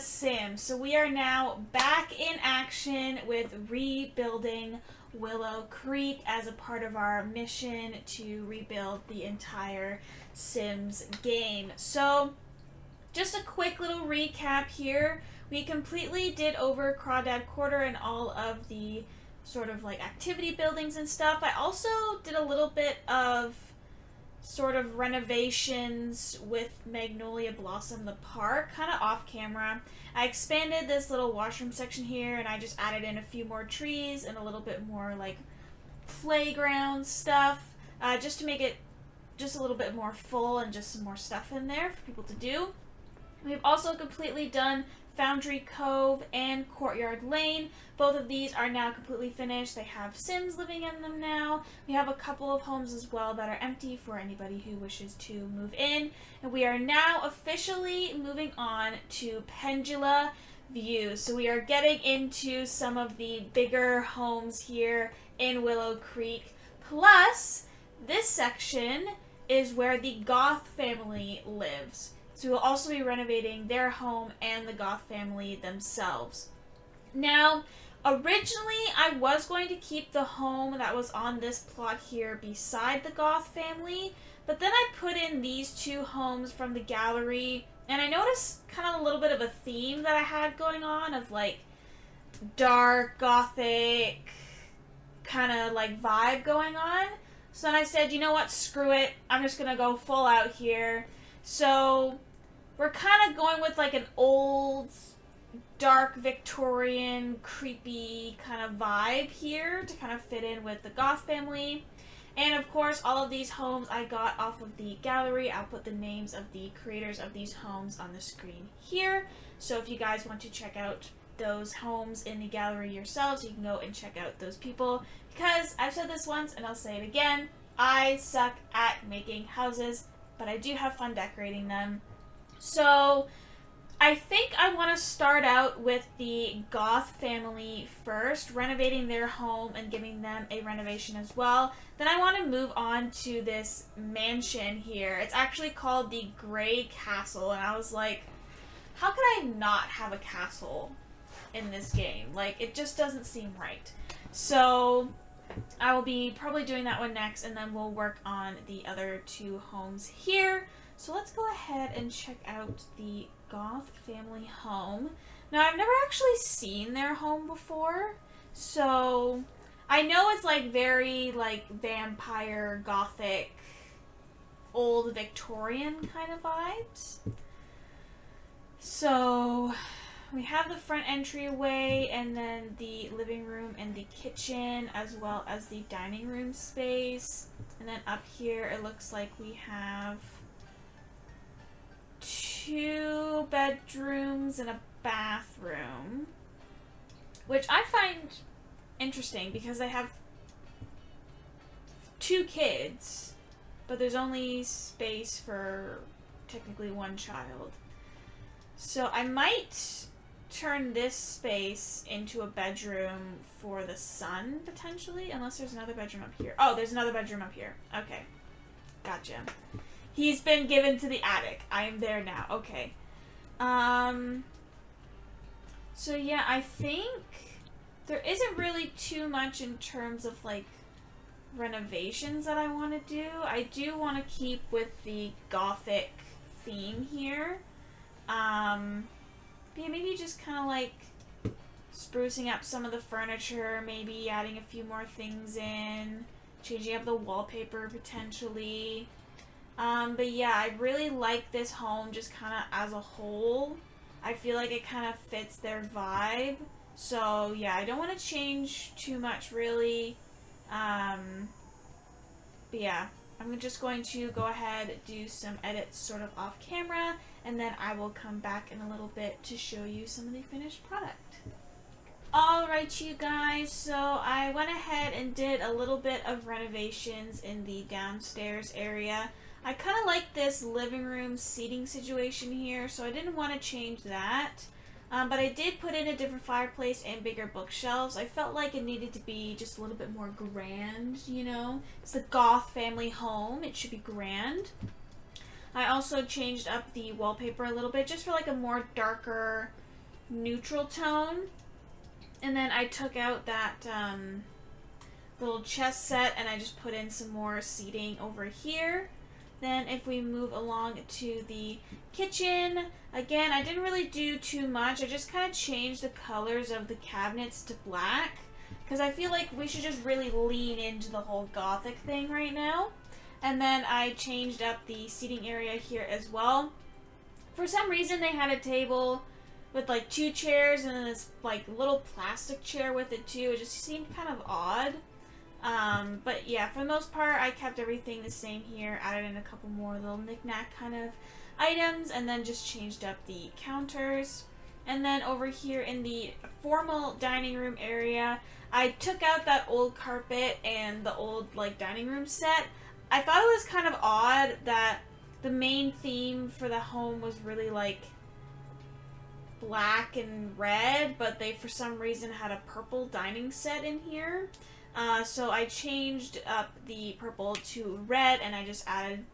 Sims. So we are now back in action with rebuilding Willow Creek as a part of our mission to rebuild the entire Sims game. So just a quick little recap here. We completely did over Crawdad Quarter and all of the sort of like activity buildings and stuff. I also did a little bit of sort of renovations with Magnolia Blossom the park, kind of off camera. I expanded this little washroom section here and I just added in a few more trees and a little bit more like playground stuff, just to make it just a little bit more full and just some more stuff in there for people to do. We've also completely done Foundry Cove and Courtyard Lane. Both of these are now completely finished. They have Sims living in them now. We have a couple of homes as well that are empty for anybody who wishes to move in. And we are now officially moving on to Pendula View. So we are getting into some of the bigger homes here in Willow Creek. Plus, this section is where the Goth family lives. So we'll also be renovating their home and the Goth family themselves. Now, originally I was going to keep the home that was on this plot here beside the Goth family, but then I put in these two homes from the gallery, and I noticed kind of a little bit of a theme that I had going on of like dark, Gothic kind of like vibe going on. So then I said, you know what, screw it. I'm just going to go full out here. So we're kind of going with like an old, dark Victorian, creepy kind of vibe here to kind of fit in with the Goth family. And of course, all of these homes I got off of the gallery. I'll put the names of the creators of these homes on the screen here. So if you guys want to check out those homes in the gallery yourselves, you can go and check out those people. Because I've said this once and I'll say it again, I suck at making houses, but I do have fun decorating them. So I think I want to start out with the Goth family first, renovating their home and giving them a renovation as well. Then I want to move on to this mansion here. It's actually called the Grey Castle, and I was like, how could I not have a castle in this game? Like, it just doesn't seem right. So I will be probably doing that one next, and then we'll work on the other two homes here. So let's go ahead and check out the Goth family home. Now, I've never actually seen their home before, so I know it's like very like vampire, Gothic, old Victorian kind of vibes. So we have the front entryway and then the living room and the kitchen, as well as the dining room space. And then up here it looks like we have 2 bedrooms and a bathroom, which I find interesting because they have 2 kids, but there's only space for technically 1 child. So I might turn this space into a bedroom for the son, potentially, unless there's another bedroom up here. Oh, there's another bedroom up here. Okay. Gotcha. He's been given to the attic. I am there now. Okay. So yeah, I think there isn't really too much in terms of like renovations that I want to do. I do want to keep with the Gothic theme here. But yeah, maybe just kind of like sprucing up some of the furniture, maybe adding a few more things in, changing up the wallpaper potentially. But yeah, I really like this home just kind of as a whole. I feel like it kind of fits their vibe. So yeah, I don't want to change too much really. But yeah, I'm just going to go ahead, do some edits sort of off camera, and then I will come back in a little bit to show you some of the finished product. Alright, you guys, so I went ahead and did a little bit of renovations in the downstairs area. I kind of like this living room seating situation here, so I didn't want to change that. But I did put in a different fireplace and bigger bookshelves. I felt like it needed to be just a little bit more grand, you know? It's the Goth family home. It should be grand. I also changed up the wallpaper a little bit just for like a more darker neutral tone. And then I took out that little chest set and I just put in some more seating over here. Then if we move along to the kitchen, again, I didn't really do too much. I just kind of changed the colors of the cabinets to black because I feel like we should just really lean into the whole Gothic thing right now. And then I changed up the seating area here as well. For some reason, they had a table with like 2 chairs and then this like little plastic chair with it too. It just seemed kind of odd. But yeah, for the most part, I kept everything the same here, added in a couple more little knick-knack kind of items, and then just changed up the counters. And then over here in the formal dining room area, I took out that old carpet and the old like dining room set. I thought it was kind of odd that the main theme for the home was really like black and red, but they for some reason had a purple dining set in here. So I changed up the purple to red and I just added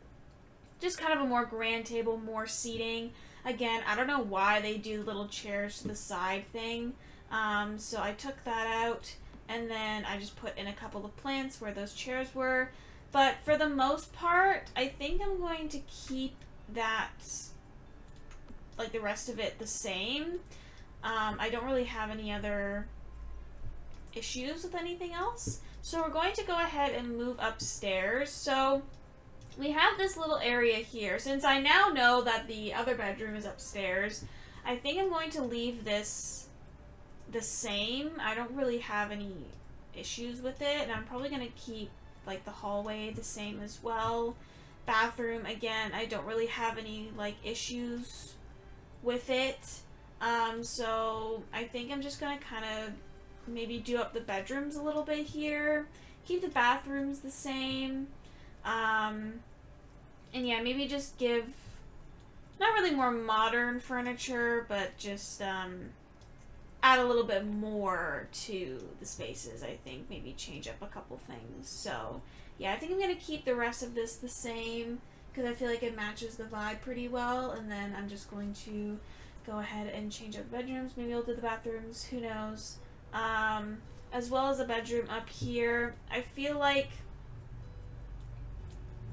just kind of a more grand table, more seating. Again, I don't know why they do little chairs to the side thing. So I took that out and then I just put in a couple of plants where those chairs were. But for the most part, I think I'm going to keep that, like the rest of it, the same. I don't really have any other issues with anything else. So we're going to go ahead and move upstairs. So we have this little area here. Since I now know that the other bedroom is upstairs, I think I'm going to leave this the same. I don't really have any issues with it, and I'm probably going to keep like the hallway the same as well. Bathroom, again, I don't really have any like issues with it. So I think I'm just going to kind of maybe do up the bedrooms a little bit here. Keep the bathrooms the same. And yeah, maybe just give, not really more modern furniture, but just add a little bit more to the spaces, I think. Maybe change up a couple things. So yeah, I think I'm going to keep the rest of this the same because I feel like it matches the vibe pretty well. And then I'm just going to go ahead and change up the bedrooms. Maybe I'll do the bathrooms. Who knows? As well as the bedroom up here. I feel like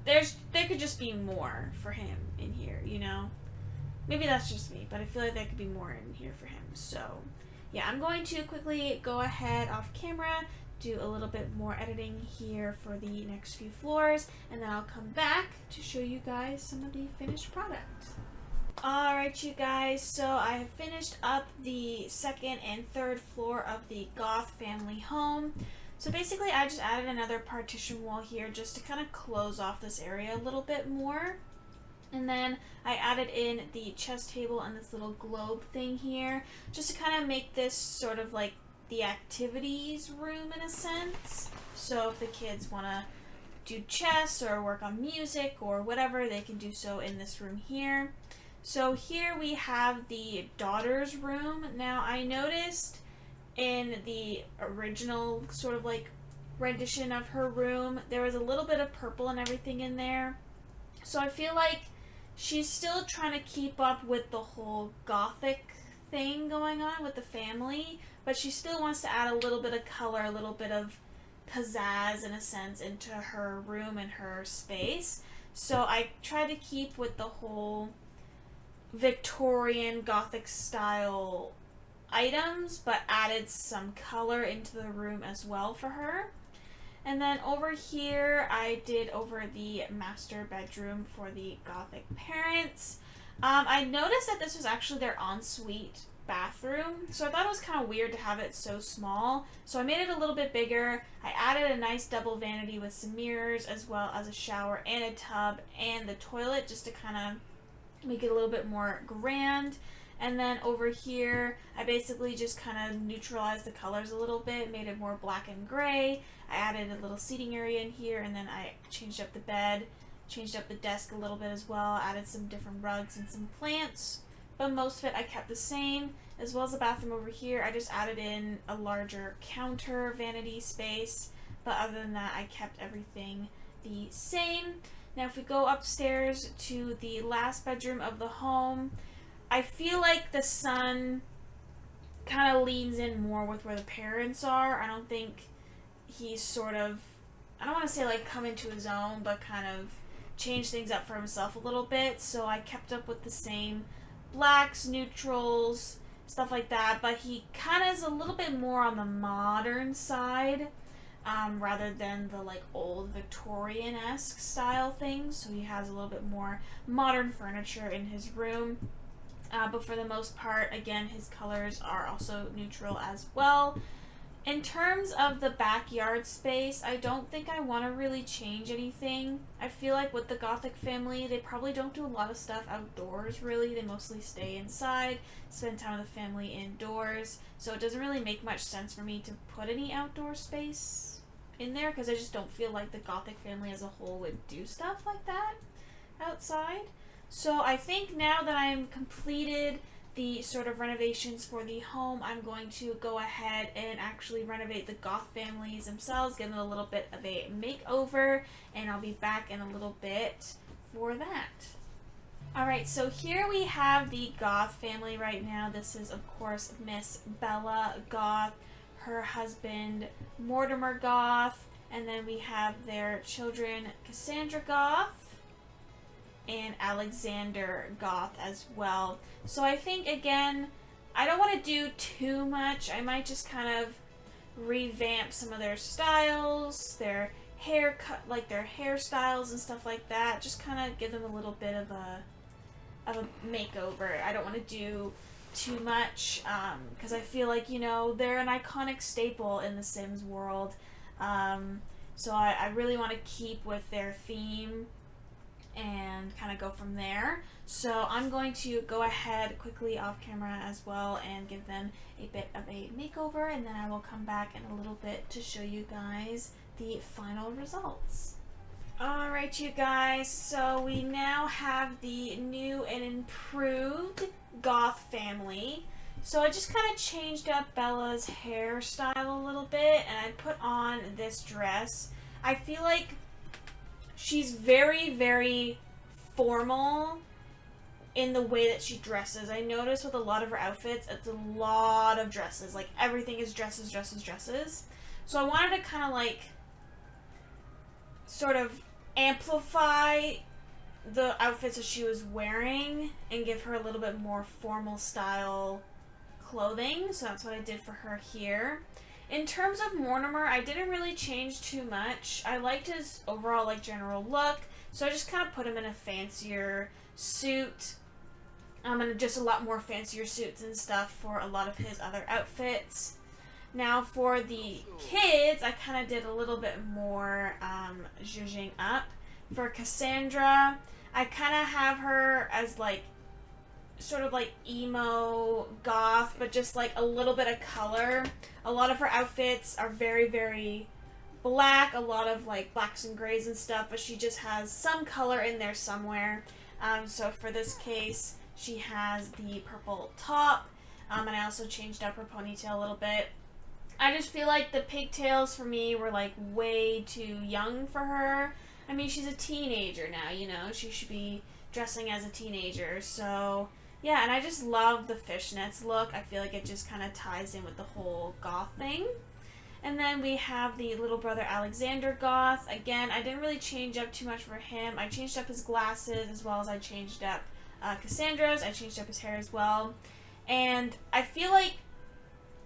there could just be more for him in here, you know? Maybe that's just me, but I feel like there could be more in here for him. So yeah, I'm going to quickly go ahead off camera, do a little bit more editing here for the next few floors, and then I'll come back to show you guys some of the finished product. Alright you guys, so I have finished up the second and third floor of the Goth family home. So basically I just added another partition wall here just to kind of close off this area a little bit more. And then I added in the chess table and this little globe thing here just to kind of make this sort of like the activities room in a sense. So if the kids want to do chess or work on music or whatever, they can do so in this room here. So here we have the daughter's room. Now I noticed in the original sort of like rendition of her room, there was a little bit of purple and everything in there. So I feel like she's still trying to keep up with the whole Gothic thing going on with the family, but she still wants to add a little bit of color, a little bit of pizzazz in a sense into her room and her space. So I try to keep with the whole Victorian Gothic style items, but added some color into the room as well for her. And then over here, I did over the master bedroom for the Gothic parents. I noticed that this was actually their ensuite bathroom, so I thought it was kind of weird to have it so small. So I made it a little bit bigger. I added a nice double vanity with some mirrors, as well as a shower and a tub and the toilet, just to kind of make it a little bit more grand. And then over here, I basically just kind of neutralized the colors a little bit, made it more black and gray. I added a little seating area in here, and then I changed up the bed, changed up the desk a little bit as well, added some different rugs and some plants. But most of it I kept the same, as well as the bathroom over here. I just added in a larger counter vanity space, but other than that, I kept everything the same. Now if we go upstairs to the last bedroom of the home, I feel like the son kind of leans in more with where the parents are. I don't think he's sort of, I don't want to say like come into his own, but kind of change things up for himself a little bit. So I kept up with the same blacks, neutrals, stuff like that, but he kind of is a little bit more on the modern side, rather than the like old Victorian-esque style things. So he has a little bit more modern furniture in his room. But for the most part, again, his colors are also neutral as well. In terms of the backyard space, I don't think I want to really change anything. I feel like with the Gothic family, they probably don't do a lot of stuff outdoors, really. They mostly stay inside, spend time with the family indoors. So it doesn't really make much sense for me to put any outdoor space in there, because I just don't feel like the Gothic family as a whole would do stuff like that outside. So I think now that I'm completed the sort of renovations for the home, I'm going to go ahead and actually renovate the Goth families themselves, give them a little bit of a makeover, and I'll be back in a little bit for that. Alright, so here we have the Goth family right now. This is, of course, Miss Bella Goth, her husband Mortimer Goth, and then we have their children Cassandra Goth and Alexander Goth as well. So I think, again, I don't want to do too much. I might just kind of revamp some of their styles, their haircut, like their hairstyles and stuff like that. Just kind of give them a little bit of a makeover. I don't want to do too much, because I feel like, you know, they're an iconic staple in the Sims world. So I really want to keep with their theme and kind of go from there. So I'm going to go ahead quickly off camera as well and give them a bit of a makeover, and then I will come back in a little bit to show you guys the final results. Alright, you guys, so we now have the new and improved Goth family. So I just kind of changed up Bella's hairstyle a little bit, and I put on this dress. I feel like she's very, very formal in the way that she dresses. I notice with a lot of her outfits, it's a lot of dresses. Like, everything is dresses, dresses, dresses. So I wanted to kind of, like, sort of amplify the outfits that she was wearing and give her a little bit more formal style clothing. So that's what I did for her here. In terms of Mortimer, I didn't really change too much. I liked his overall, like, general look, so I just kind of put him in a fancier suit. And just a lot more fancier suits and stuff for a lot of his other outfits. Now for the kids, I kind of did a little bit more zhuzhing up. For Cassandra, I kind of have her as, like, sort of like emo goth, but just like a little bit of color. A lot of her outfits are very, very black, a lot of like blacks and grays and stuff, but she just has some color in there somewhere. So for this case, she has the purple top, and I also changed up her ponytail a little bit. I just feel like the pigtails for me were like way too young for her. I mean, she's a teenager now, you know, she should be dressing as a teenager, so yeah, and I just love the fishnets look. I feel like it just kind of ties in with the whole goth thing. And then we have the little brother Alexander Goth. Again, I didn't really change up too much for him. I changed up his glasses as well as I changed up Cassandra's. I changed up his hair as well. And I feel like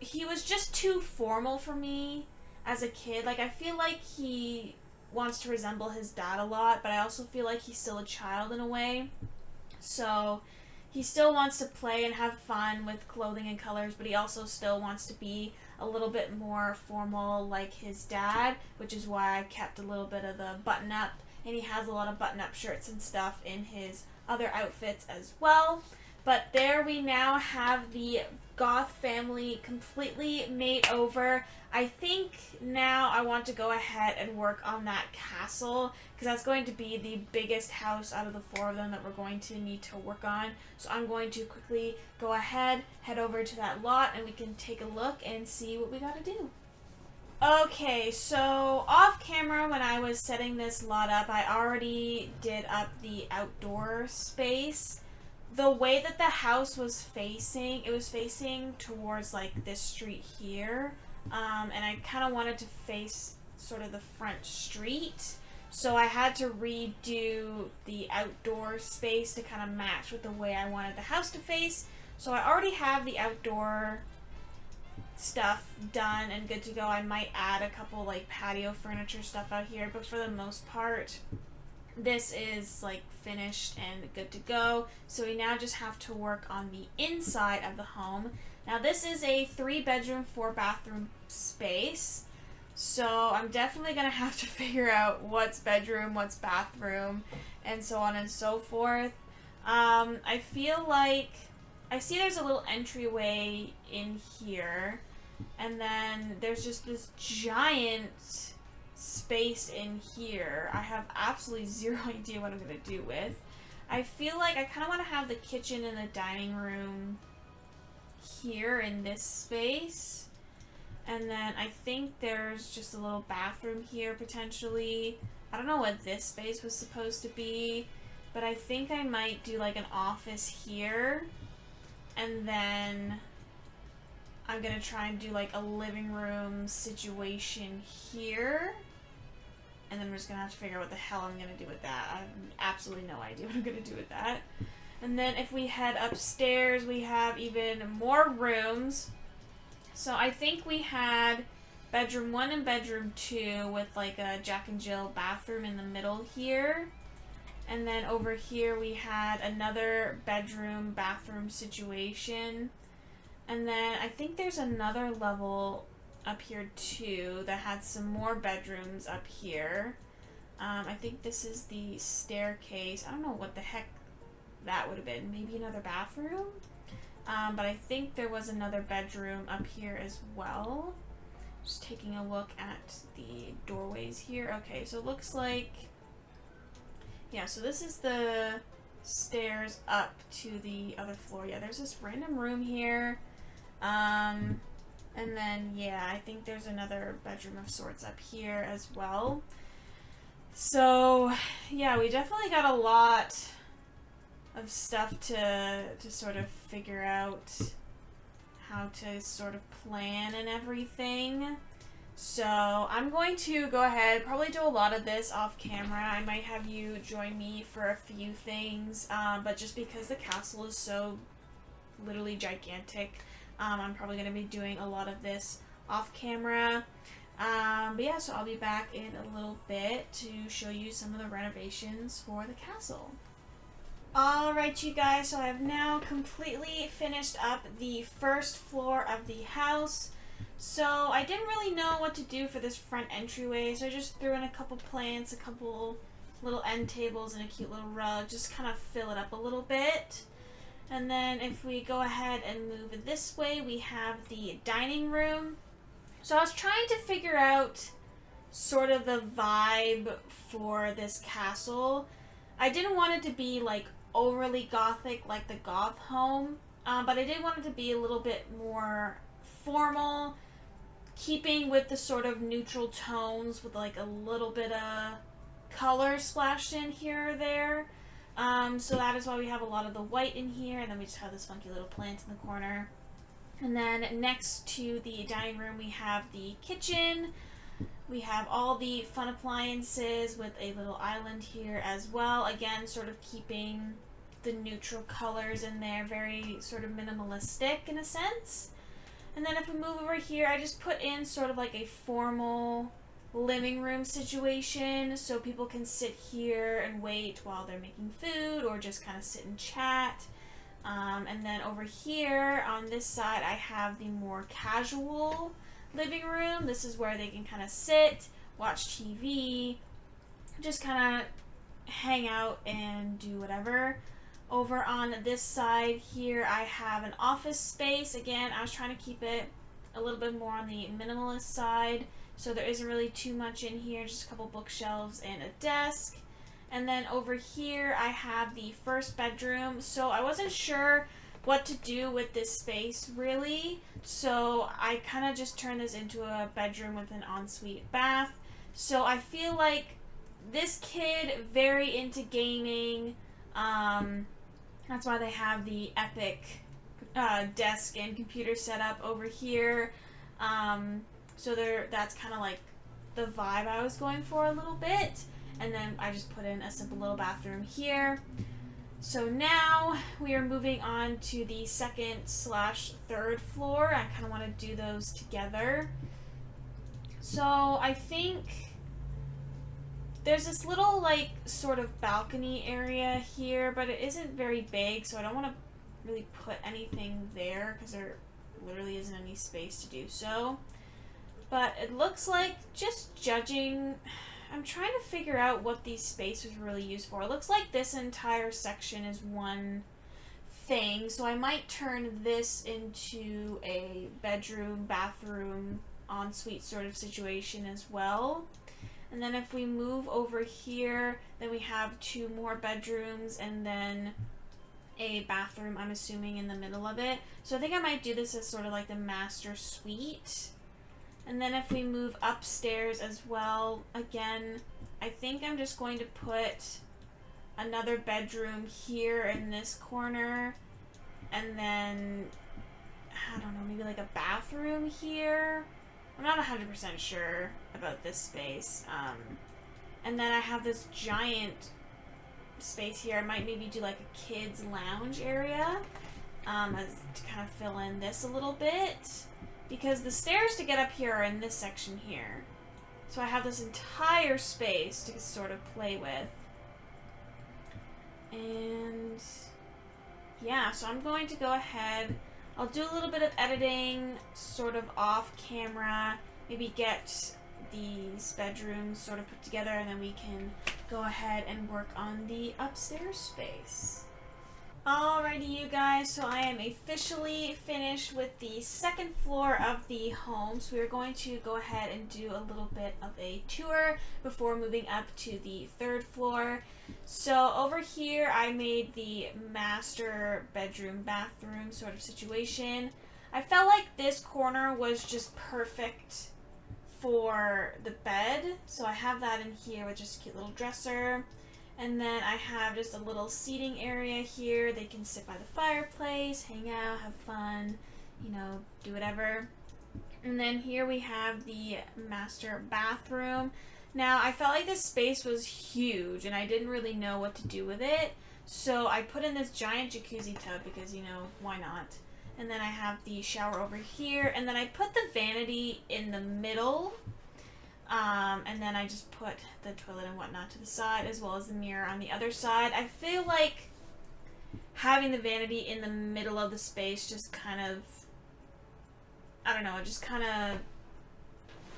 he was just too formal for me as a kid. Like, I feel like he wants to resemble his dad a lot, but I also feel like he's still a child in a way. So he still wants to play and have fun with clothing and colors, but he also still wants to be a little bit more formal like his dad, which is why I kept a little bit of the button-up, and he has a lot of button-up shirts and stuff in his other outfits as well. But there we now have the Goth family completely made over. I think now I want to go ahead and work on that castle, because that's going to be the biggest house out of the four of them that we're going to need to work on. So I'm going to quickly go ahead, head over to that lot, and we can take a look and see what we got to do. Okay, so off camera when I was setting this lot up, I already did up the outdoor space. the way that the house was facing, it was facing towards like this street here, and I kind of wanted to face sort of the front street, so I had to redo the outdoor space to kind of match with the way I wanted the house to face. So I already have the outdoor stuff done and good to go. I might add a couple like patio furniture stuff out here, but for the most part this is like finished and good to go. So we now just have to work on the inside of the home. Now this is a 3-bedroom, 4-bathroom space, so I'm definitely gonna have to figure out what's bedroom, what's bathroom, and so on and so forth. I feel like I see there's a little entryway in here, and then there's just this giant space in here. I have absolutely zero idea what I'm going to do with. I feel like I kind of want to have the kitchen and the dining room here in this space. And then I think there's just a little bathroom here potentially. I don't know what this space was supposed to be, but I think I might do like an office here. And then I'm going to try and do like a living room situation here. And then we're just going to have to figure out what the hell I'm going to do with that. I have absolutely no idea what I'm going to do with that. And then if we head upstairs, we have even more rooms. So I think we had bedroom 1 and bedroom 2 with like a Jack and Jill bathroom in the middle here. And then over here we had another bedroom bathroom situation. And then I think there's another level up here too that had some more bedrooms up here. I think this is the staircase. I don't know what the heck that would have been. Maybe another bathroom? But I think there was another bedroom up here as well. Just taking a look at the doorways here. Okay, so it looks like... Yeah, so this is the stairs up to the other floor. Yeah, there's this random room here. And then, yeah, I think there's another bedroom of sorts up here as well. So, yeah, we definitely got a lot of stuff to sort of figure out how to sort of plan and everything. So, I'm going to go ahead, probably do a lot of this off camera. I might have you join me for a few things, but just because the castle is so literally gigantic, I'm probably going to be doing a lot of this off camera. But yeah, so I'll be back in a little bit to show you some of the renovations for the castle. Alright, you guys, so I've now completely finished up the first floor of the house. So I didn't really know what to do for this front entryway, so I just threw in a couple plants, a couple little end tables, and a cute little rug, just kind of fill it up a little bit. And then if we go ahead and move this way, we have the dining room. So I was trying to figure out sort of the vibe for this castle. I didn't want it to be like overly gothic like the Goth home, but I did want it to be a little bit more formal, keeping with the sort of neutral tones with like a little bit of color splashed in here or there. So that is why we have a lot of the white in here, and then we just have this funky little plant in the corner. And then next to the dining room, we have the kitchen. We have all the fun appliances with a little island here as well. Again, sort of keeping the neutral colors in there, very sort of minimalistic in a sense. And then if we move over here, I just put in sort of like a formal living room situation so people can sit here and wait while they're making food or just kind of sit and chat. And then over here on this side I have the more casual living room. This is where they can kind of sit, watch TV, just kind of hang out and do whatever. Over on this side here I have an office space. Again, I was trying to keep it a little bit more on the minimalist side, so there isn't really too much in here, just a couple bookshelves and a desk. And then over here I have the first bedroom. So I wasn't sure what to do with this space really, so I kind of just turned this into a bedroom with an ensuite bath. So I feel like this kid, very into gaming, That's why they have the epic desk and computer setup over here. So that's kind of like the vibe I was going for a little bit. And then I just put in a simple little bathroom here. So now we are moving on to the second/third floor. I kind of want to do those together. So I think there's this little like sort of balcony area here, but it isn't very big, so I don't want to really put anything there because there literally isn't any space to do so. But it looks like, just judging, I'm trying to figure out what these spaces were really used for. It looks like this entire section is one thing, so I might turn this into a bedroom, bathroom, ensuite sort of situation as well. And then if we move over here, then we have 2 more bedrooms and then a bathroom, I'm assuming, in the middle of it. So I think I might do this as sort of like the master suite. And then if we move upstairs as well, again, I think I'm just going to put another bedroom here in this corner. And then, I don't know, maybe like a bathroom here. I'm not 100% sure about this space. And then I have this giant space here. I might maybe do like a kids lounge area to kind of fill in this a little bit. Because the stairs to get up here are in this section here. So I have this entire space to sort of play with. And yeah, so I'm going to go ahead. I'll do a little bit of editing sort of off camera. Maybe get these bedrooms sort of put together, and then we can go ahead and work on the upstairs space. Alrighty, you guys, so I am officially finished with the second floor of the home. So we're going to go ahead and do a little bit of a tour before moving up to the third floor. So over here, I made the master bedroom, bathroom sort of situation. I felt like this corner was just perfect for the bed. So I have that in here with just a cute little dresser. And then I have just a little seating area here. They can sit by the fireplace, hang out, have fun, you know, do whatever. And then here we have the master bathroom. Now, I felt like this space was huge and I didn't really know what to do with it. So I put in this giant jacuzzi tub because, you know, why not? And then I have the shower over here. And then I put the vanity in the middle. And then I just put the toilet and whatnot to the side, as well as the mirror on the other side. I feel like having the vanity in the middle of the space just kind of, I don't know, it just kind of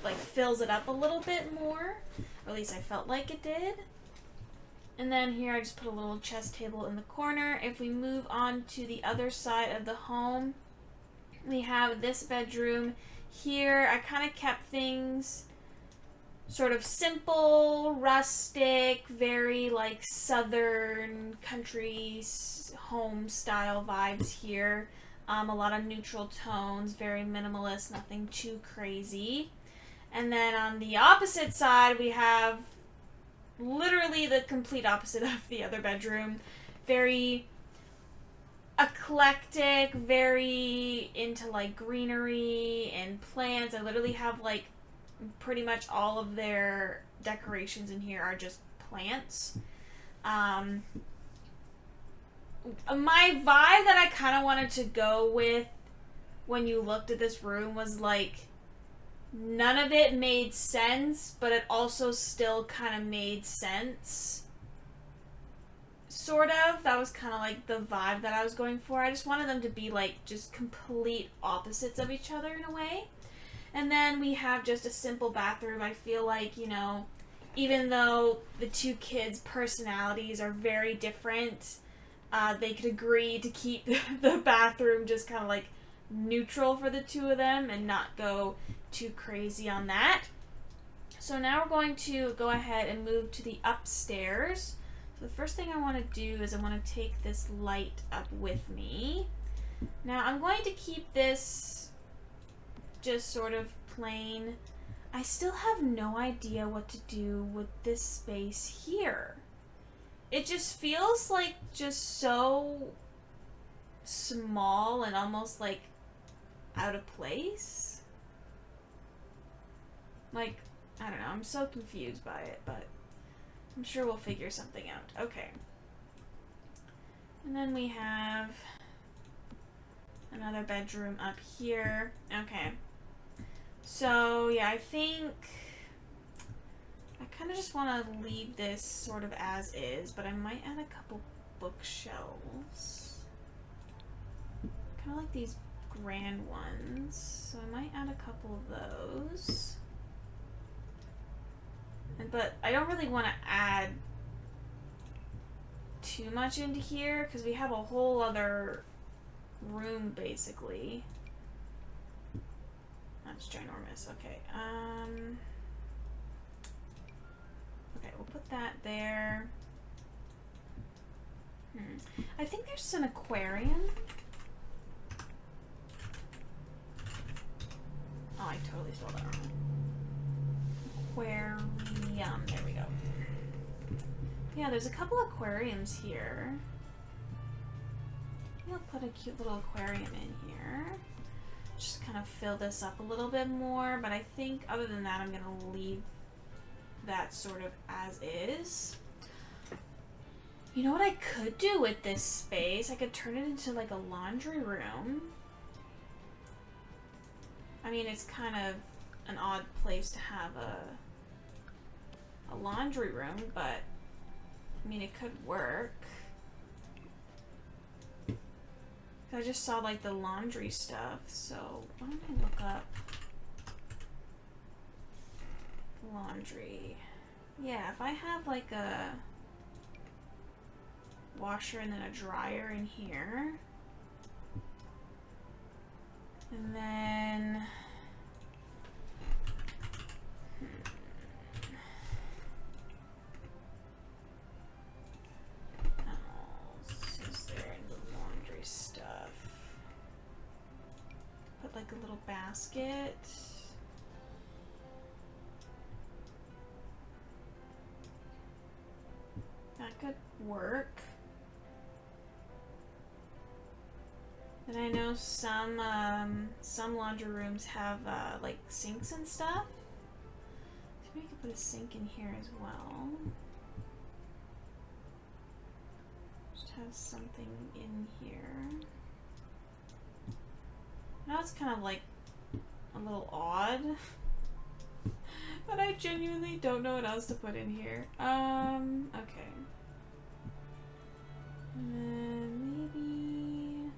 like fills it up a little bit more. Or at least I felt like it did. And then here I just put a little chest table in the corner. If we move on to the other side of the home, we have this bedroom here. I kind of kept things sort of simple, rustic, very like southern country home style vibes here. A lot of neutral tones, very minimalist, nothing too crazy. And then on the opposite side, we have literally the complete opposite of the other bedroom. Very eclectic, very into like greenery and plants. I literally have like pretty much all of their decorations in here are just plants. My vibe that I kind of wanted to go with when you looked at this room was like, none of it made sense, but it also still kind of made sense. Sort of. That was kind of like the vibe that I was going for. I just wanted them to be like just complete opposites of each other in a way. And then we have just a simple bathroom. I feel like, you know, even though the two kids' personalities are very different, they could agree to keep the bathroom just kind of like neutral for the two of them and not go too crazy on that. So now we're going to go ahead and move to the upstairs. So the first thing I want to do is I want to take this light up with me. Now I'm going to keep this just sort of plain. I still have no idea what to do with this space here. it just feels like just so small and almost like out of place. Like, I don't know, I'm so confused by it, but I'm sure we'll figure something out. Okay. And then we have another bedroom up here. Okay. So, yeah, I think I kind of just want to leave this sort of as is, but I might add a couple bookshelves. Kind of like these grand ones. So I might add a couple of those. But I don't really want to add too much into here because we have a whole other room basically. That's ginormous. Okay. Okay, we'll put that there. I think there's an aquarium. Oh, I totally spelled that wrong. Aquarium. There we go. Yeah, there's a couple aquariums here. Maybe I'll put a cute little aquarium in here. Just kind of fill this up a little bit more, but I think other than that, I'm gonna leave that sort of as is. You know what I could do with this space? I could turn it into like a laundry room. I mean, it's kind of an odd place to have a laundry room, but I mean, it could work. I just saw like the laundry stuff, so why don't I look up laundry? Yeah, if I have like a washer and then a dryer in here, and then like a little basket. That could work. And I know some laundry rooms have like sinks and stuff. So maybe I could put a sink in here as well. Just have something in here. Now it's kind of like a little odd, but I genuinely don't know what else to put in here. Okay. And then maybe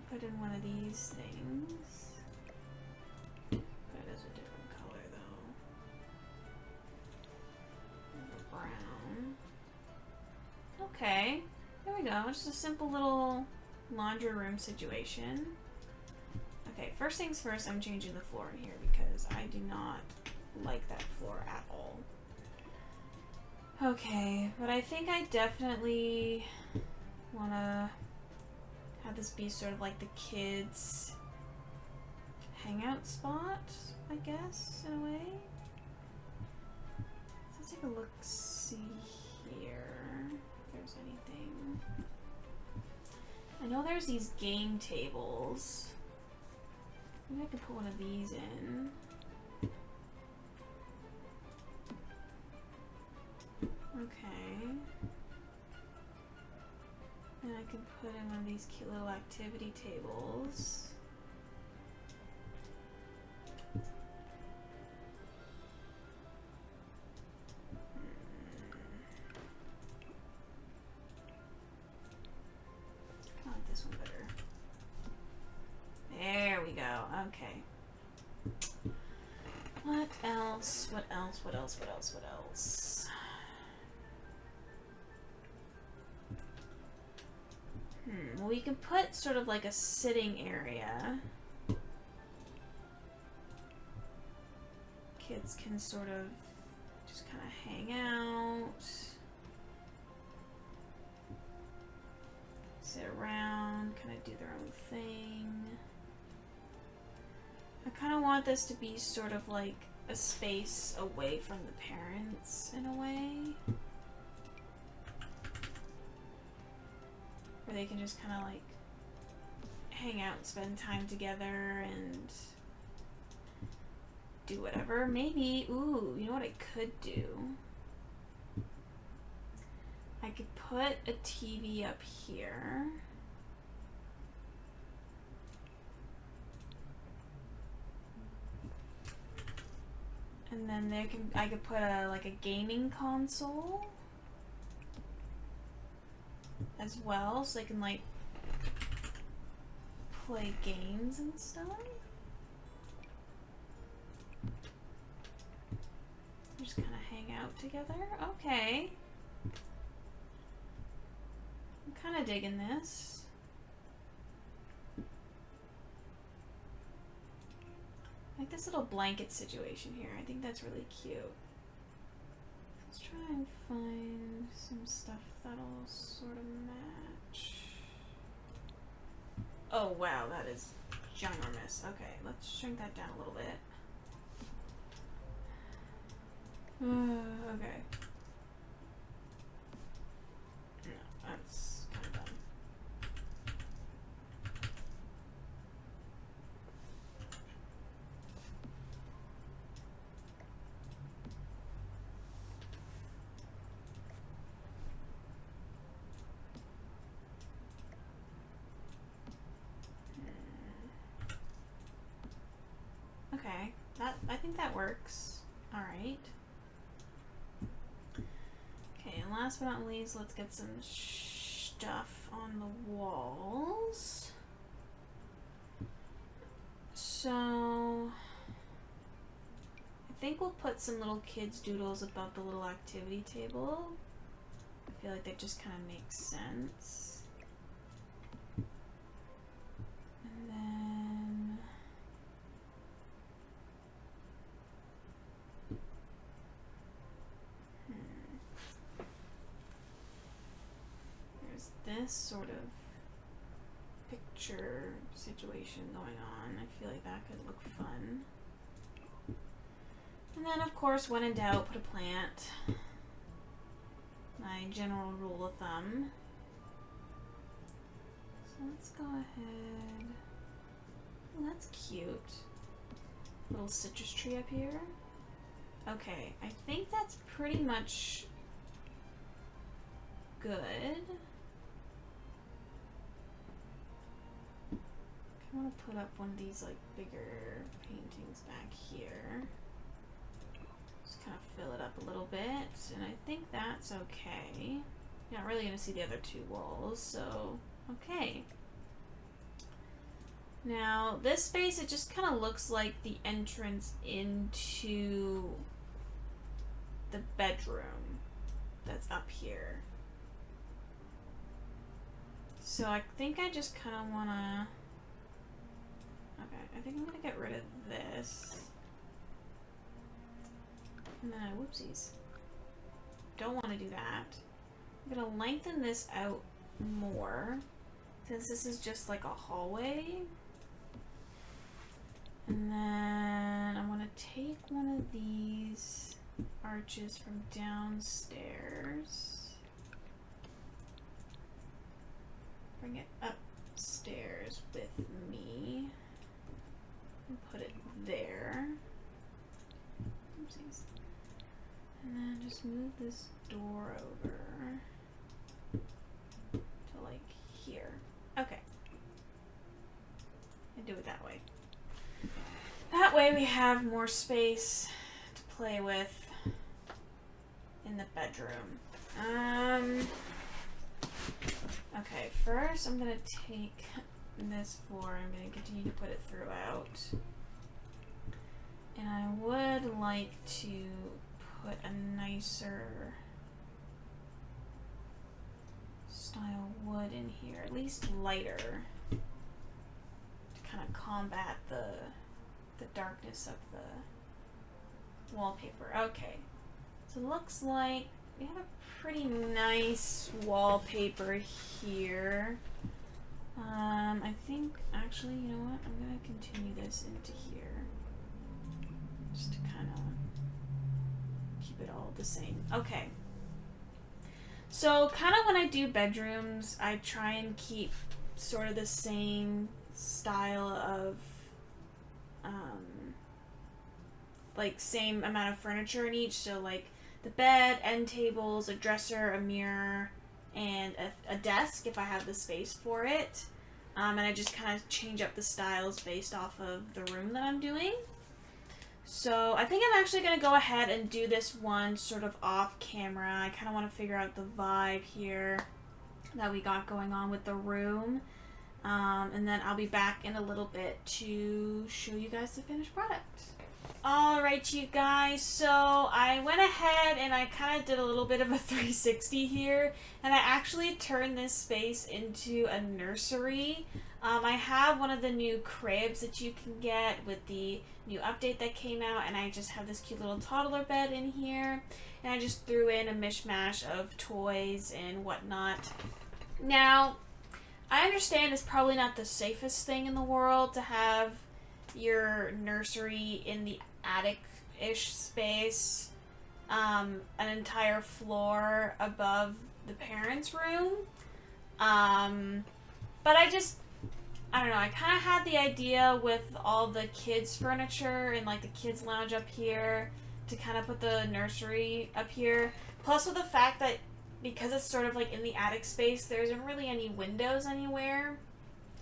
put in one of these things. But it is a different color though. Brown. Okay. There we go, just a simple little laundry room situation. Okay, first things first, I'm changing the floor in here because I do not like that floor at all. Okay, but I think I definitely want to have this be sort of like the kids' hangout spot, I guess, in a way. So let's take a look-see here. There's anything. I know there's these game tables. Maybe I could put one of these in. Okay. And I can put in one of these cute little activity tables. Okay. What else? What else? What else? What else? What else? Well, we can put sort of like a sitting area. Kids can sort of just kind of hang out, sit around, kind of do their own thing. I kind of want this to be sort of like a space away from the parents in a way. Where they can just kind of like hang out and spend time together and do whatever. Maybe, ooh, you know what I could do? I could put a TV up here. And then I could put like a gaming console as well, so they can like play games and stuff. Just kind of hang out together. Okay. I'm kind of digging this. Like this little blanket situation here. I think that's really cute. Let's try and find some stuff that'll sort of match. Oh wow, that is ginormous. Okay, let's shrink that down a little bit. Okay. No, that's kind of dumb. Okay, I think that works. All right. Okay, and last but not least, let's get some stuff on the walls. So I think we'll put some little kids' doodles above the little activity table. I feel like that just kind of makes sense. And then there's this sort of picture situation going on. I feel like that could look fun. And then, of course, when in doubt, put a plant. My general rule of thumb. So let's go ahead. Oh, that's cute. Little citrus tree up here. Okay, I think that's pretty much good. I want to put up one of these like bigger paintings back here. Just kind of fill it up a little bit, and I think that's okay. You're not really going to see the other two walls, so okay. Now, this space, it just kind of looks like the entrance into the bedroom that's up here. So I think I just kind of want to... Okay, I think I'm going to get rid of this. And then, whoopsies. Don't want to do that. I'm going to lengthen this out more, since this is just like a hallway. And then I want to take one of these arches from downstairs, bring it upstairs with me, and put it there. Oopsies. And then just move this door over to like here. Okay. And do it that way. That way we have more space to play with in the bedroom. Okay, first I'm gonna take this floor, I'm gonna continue to put it throughout. And I would like to put a nicer style wood in here, at least lighter, to kind of combat the darkness of the wallpaper. Okay, so it looks like we have a pretty nice wallpaper here. I think, actually, you know what? I'm gonna continue this into here. Just to kind of keep it all the same. Okay. So kind of when I do bedrooms, I try and keep sort of the same style of, like same amount of furniture in each. So like the bed, end tables, a dresser, a mirror, and a desk if I have the space for it. And I just kind of change up the styles based off of the room that I'm doing. So I think I'm actually going to go ahead and do this one sort of off camera. I kind of want to figure out the vibe here that we got going on with the room. And then I'll be back in a little bit to show you guys the finished product. Alright, you guys, so I went ahead and I kind of did a little bit of a 360 here, and I actually turned this space into a nursery. I have one of the new cribs that you can get with the new update that came out, and I just have this cute little toddler bed in here, and I just threw in a mishmash of toys and whatnot. Now, I understand it's probably not the safest thing in the world to have your nursery in the attic-ish space, an entire floor above the parents' room. But I don't know, I kind of had the idea with all the kids' furniture and like the kids' lounge up here to kind of put the nursery up here. Plus with the fact that because it's sort of like in the attic space, there isn't really any windows anywhere.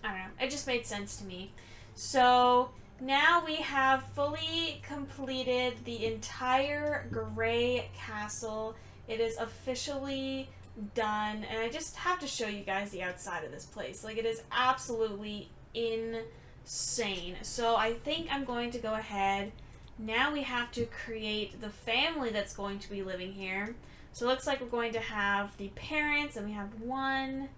I don't know, it just made sense to me. So now we have fully completed the entire gray castle. It is officially done, and I just have to show you guys the outside of this place. Like, it is absolutely insane. So I think I'm going to go ahead. Now we have to create the family that's going to be living here. So it looks like we're going to have the parents, and we have 1,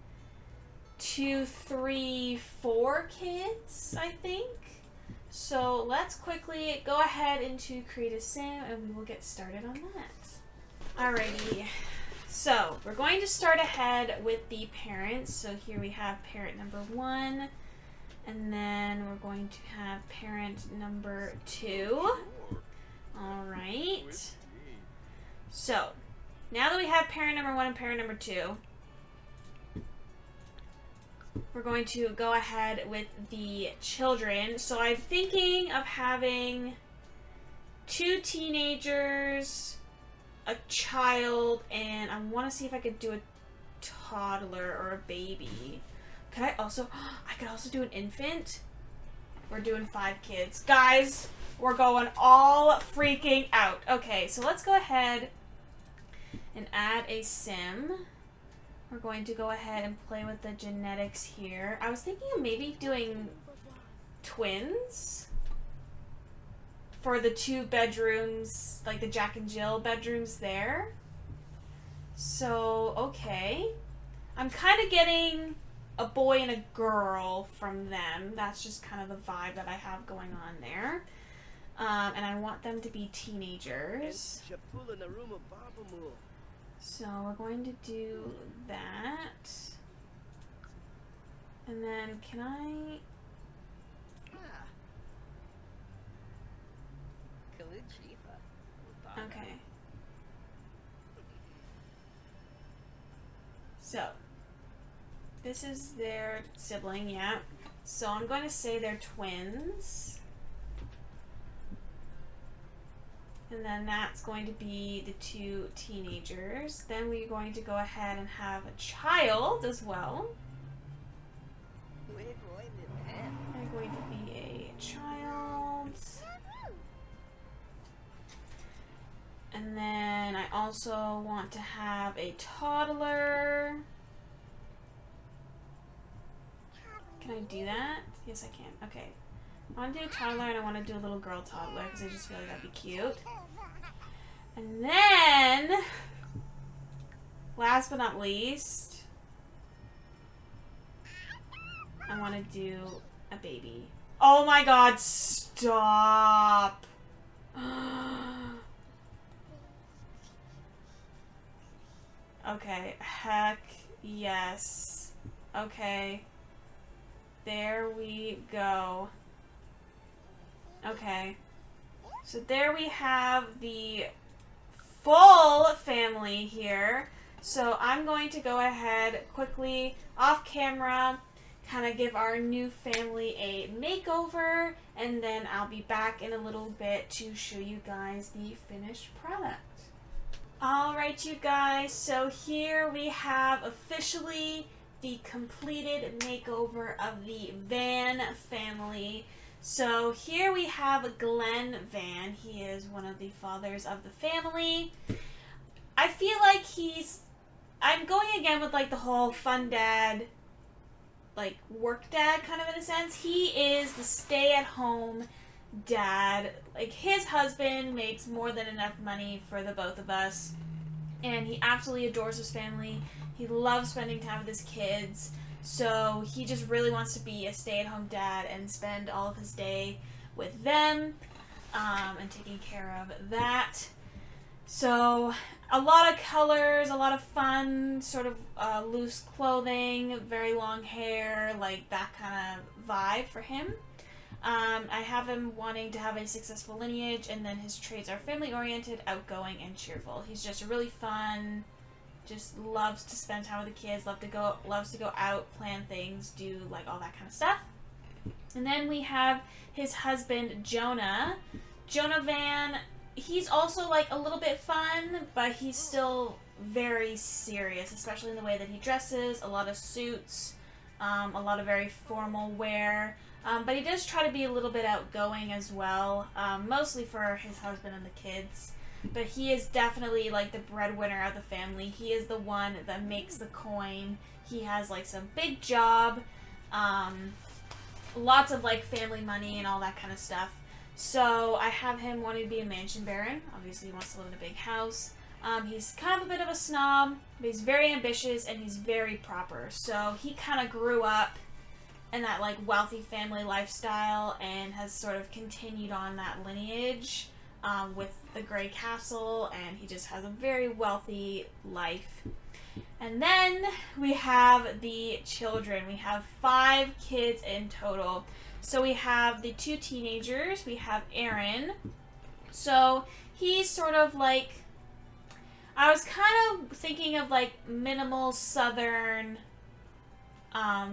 2, 3, 4 kids, I think. So let's quickly go ahead into create a sim, and we will get started on that. Alrighty, so we're going to start ahead with the parents. So here we have parent number 1, and then we're going to have parent number 2. Alright, so now that we have parent number 1 and parent number 2, we're going to go ahead with the children. So I'm thinking of having 2 teenagers, a child, and I want to see if I could do a toddler or a baby. Could I also do an infant? We're doing 5 kids. Guys, we're going all freaking out. Okay, so let's go ahead and add a sim. We're going to go ahead and play with the genetics here. I was thinking of maybe doing twins for the 2 bedrooms, like the Jack and Jill bedrooms there. So, okay. I'm kind of getting a boy and a girl from them. That's just kind of the vibe that I have going on there. And I want them to be teenagers. So we're going to do that. And then can I... Okay. So this is their sibling, yeah. So I'm going to say they're twins. And then that's going to be the 2 teenagers. Then we're going to go ahead and have a child as well. They're going to be a child. And then I also want to have a toddler. Can I do that? Yes, I can. Okay. I want to do a toddler, and I want to do a little girl toddler because I just feel like that'd be cute. And then, last but not least, I want to do a baby. Oh my god, stop! Okay, heck yes. Okay. There we go. Okay. So there we have the full family here. So I'm going to go ahead quickly off camera, kind of give our new family a makeover, and then I'll be back in a little bit to show you guys the finished product. Alright, you guys, so here we have officially the completed makeover of the Van family. So here we have Glenn Van. He is one of the fathers of the family. I feel like I'm going again with like the whole fun dad, like work dad kind of in a sense. He is the stay-at-home dad. Like, his husband makes more than enough money for the both of us, and he absolutely adores his family. He loves spending time with his kids, so he just really wants to be a stay-at-home dad and spend all of his day with them, and taking care of that. So a lot of colors, a lot of fun, sort of loose clothing, very long hair, like that kind of vibe for him. I have him wanting to have a successful lineage, and then his traits are family-oriented, outgoing, and cheerful. He's just really fun, just loves to spend time with the kids, loves to go out, plan things, do like all that kind of stuff. And then we have his husband, Jonah. Jonah Van, he's also like a little bit fun, but he's still very serious, especially in the way that he dresses, a lot of suits, a lot of very formal wear. But he does try to be a little bit outgoing as well, mostly for his husband and the kids. But he is definitely like the breadwinner of the family. He is the one that makes the coin. He has like some big job, lots of like family money and all that kind of stuff. So I have him wanting to be a mansion baron. Obviously he wants to live in a big house. He's kind of a bit of a snob, but he's very ambitious and he's very proper. So he kind of grew up in that like wealthy family lifestyle and has sort of continued on that lineage with the Grey Castle, and he just has a very wealthy life. And then we have the children. We have 5 kids in total. So we have the 2 teenagers. We have Aaron. So he's sort of like, I was kind of thinking of like minimal southern,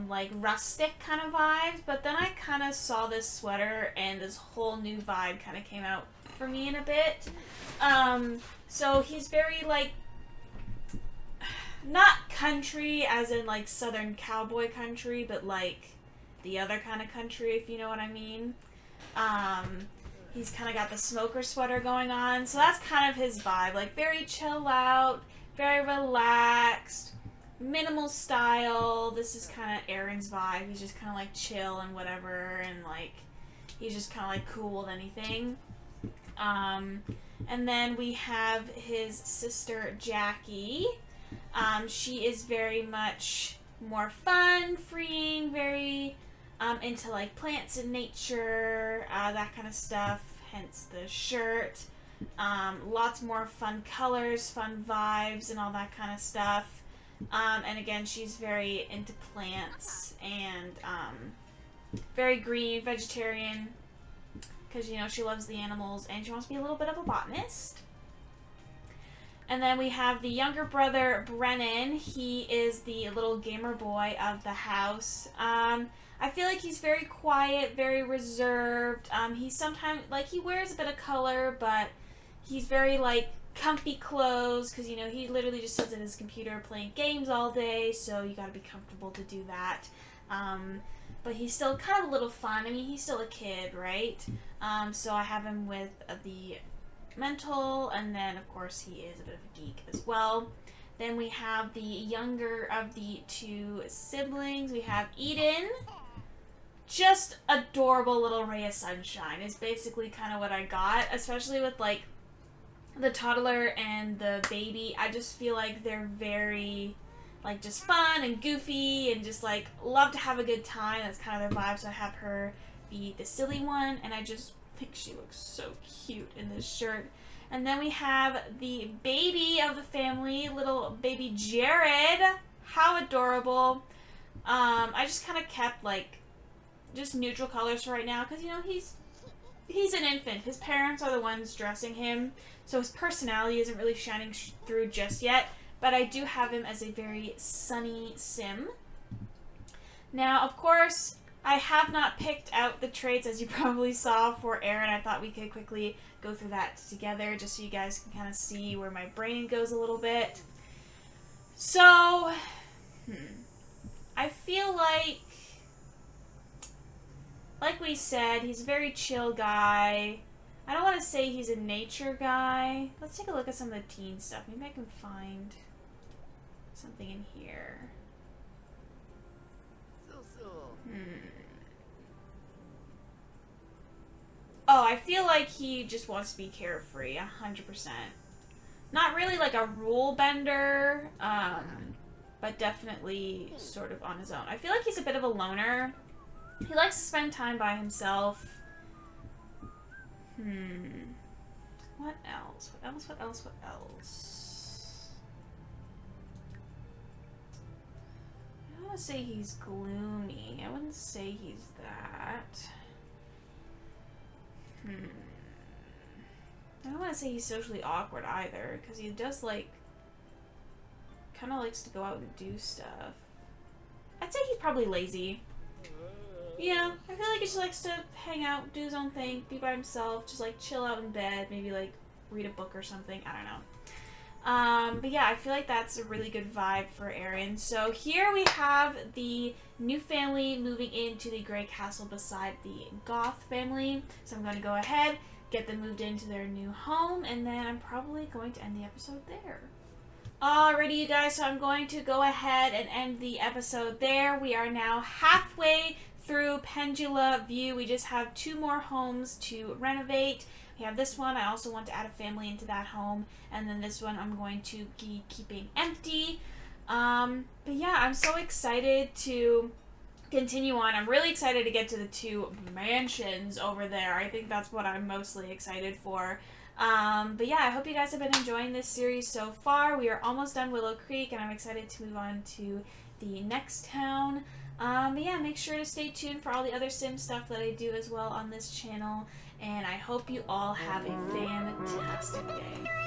like rustic kind of vibes, but then I kind of saw this sweater and this whole new vibe kind of came out for me in a bit. So he's very like, not country as in like southern cowboy country, but like the other kind of country, if you know what I mean. He's kind of got the smoker sweater going on, so that's kind of his vibe, like very chill out, very relaxed, minimal style. This is kind of Aaron's vibe. He's just kind of like chill and whatever, and like he's just kind of like cool with anything. And then we have his sister Jackie. She is very much more fun, freeing, very into like plants and nature, that kind of stuff, hence the shirt. Lots more fun colors, fun vibes, and all that kind of stuff. And again, she's very into plants and very green, vegetarian, because, you know, she loves the animals and she wants to be a little bit of a botanist. And then we have the younger brother, Brennan. He is the little gamer boy of the house. I feel like he's very quiet, very reserved. He sometimes, like, he wears a bit of color, but he's very, like, comfy clothes, because, you know, he literally just sits at his computer playing games all day, so you gotta be comfortable to do that. But he's still kind of a little fun. I mean, he's still a kid, right? So I have him with the mental, and then, of course, he is a bit of a geek as well. Then we have the younger of the 2 siblings. We have Eden. Just adorable little ray of sunshine is basically kind of what I got, especially with, like, the toddler and the baby. I just feel like they're very, like, just fun and goofy and just, like, love to have a good time. That's kind of their vibe, so I have her be the silly one, and I just think she looks so cute in this shirt. And then we have the baby of the family, little baby Jared. How adorable. I just kind of kept, like, just neutral colors for right now, because, you know, he's he's an infant. His parents are the ones dressing him, so his personality isn't really shining through just yet, but I do have him as a very sunny sim. Now, of course, I have not picked out the traits, as you probably saw, for Aaron. I thought we could quickly go through that together, just so you guys can kind of see where my brain goes a little bit. So, I feel like we said, he's a very chill guy. I don't want to say he's a nature guy. Let's take a look at some of the teen stuff. Maybe I can find something in here. Oh, I feel like he just wants to be carefree, 100%. Not really like a rule bender, but definitely sort of on his own. I feel like he's a bit of a loner. He likes to spend time by himself. What else? What else? What else? What else? I don't want to say he's gloomy. I wouldn't say he's that. I don't want to say he's socially awkward either, because he does kind of likes to go out and do stuff. I'd say he's probably lazy. Yeah, I feel like he just likes to hang out, do his own thing, be by himself, just chill out in bed, maybe read a book or something. I don't know. But yeah, I feel like that's a really good vibe for Aaron. So here we have the new family moving into the gray castle beside the Goth family. So I'm going to go ahead, get them moved into their new home, and then I'm probably going to end the episode there. Alrighty, you guys, so I'm going to go ahead and end the episode there. We are now halfway through Pendula View. We just have 2 more homes to renovate. We have this one. I also want to add a family into that home. And then this one I'm going to be keeping empty. But yeah, I'm so excited to continue on. I'm really excited to get to the 2 mansions over there. I think that's what I'm mostly excited for. But yeah, I hope you guys have been enjoying this series so far. We are almost done Willow Creek, and I'm excited to move on to the next town. But yeah, make sure to stay tuned for all the other sim stuff that I do as well on this channel. And I hope you all have a fantastic day.